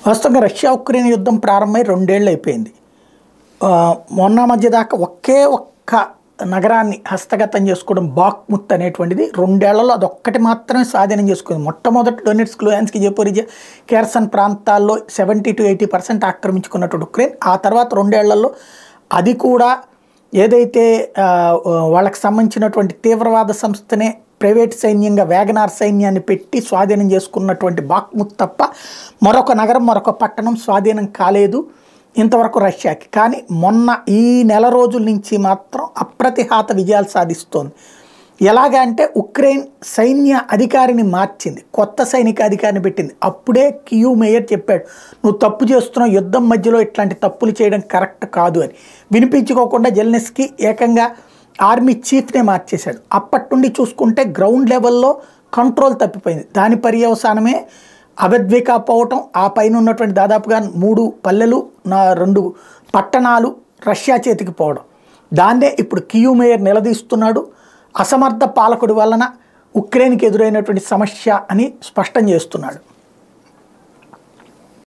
వాస్తవంగా Russia Ukraine యుద్ధం ప్రారంభమై 2 ఏళ్ళు అయిపోయింది. మొన్న మధ్య దాకా ఒకే ఒక్క నగరాన్ని హస్తగతం చేసుకోవడం బాఖ్ముత్ అనేటువంటిది 2 ఏళ్లలో అదొక్కటి మాత్రమే స్వాధీనం చేసుకుంది. మొట్టమొదటి డొనెట్స్క్, లుహాన్స్క్, జపోరిజియా, ఖెర్సన్ ప్రాంతాల్లో 70 to 80% ఆక్రమించుకున్నటువంటి ఉక్రెయిన్ ఆ తర్వాత 2 ఏళ్లలో అది కూడా ఏదైతే వాళ్ళకి సంబంధించినటువంటి తీవ్రవాద సంస్థనే ప్రైవేట్ సైన్యంగా వ్యాగనార్ సైన్యాన్ని పెట్టి స్వాధీనం చేసుకున్నటువంటి బాఖ్ముత్ తప్ప మరొక నగరం, మరొక పట్టణం స్వాధీనం కాలేదు ఇంతవరకు రష్యాకి. కానీ మొన్న ఈ నెల రోజుల నుంచి మాత్రం అప్రతిహాత విజయాలు సాధిస్తోంది. ఎలాగా అంటే ఉక్రెయిన్ సైన్య అధికారిని మార్చింది, కొత్త సైనిక అధికారిని పెట్టింది. అప్పుడే కియవ్ మేయర్ చెప్పాడు, నువ్వు తప్పు చేస్తున్నావు, యుద్ధం మధ్యలో ఇట్లాంటి తప్పులు చేయడం కరెక్ట్ కాదు అని. వినిపించుకోకుండా జెలెన్స్కీ ఏకంగా ఆర్మీ చీఫ్నే మార్చేశాడు. అప్పటి నుండి చూసుకుంటే గ్రౌండ్ లెవెల్లో కంట్రోల్ తప్పిపోయింది. దాని పర్యవసానమే అవద్వికా పోవటం, ఆ పైన ఉన్నటువంటి దాదాపుగా 3 పల్లెలు, 2 పట్టణాలు రష్యా చేతికి పోవడం. దాన్నే ఇప్పుడు కియవ్ మేయర్ నిలదీస్తున్నాడు. అసమర్థ పాలకుడి వలన ఉక్రెయిన్కి ఎదురైనటువంటి సమస్య అని స్పష్టం చేస్తున్నాడు.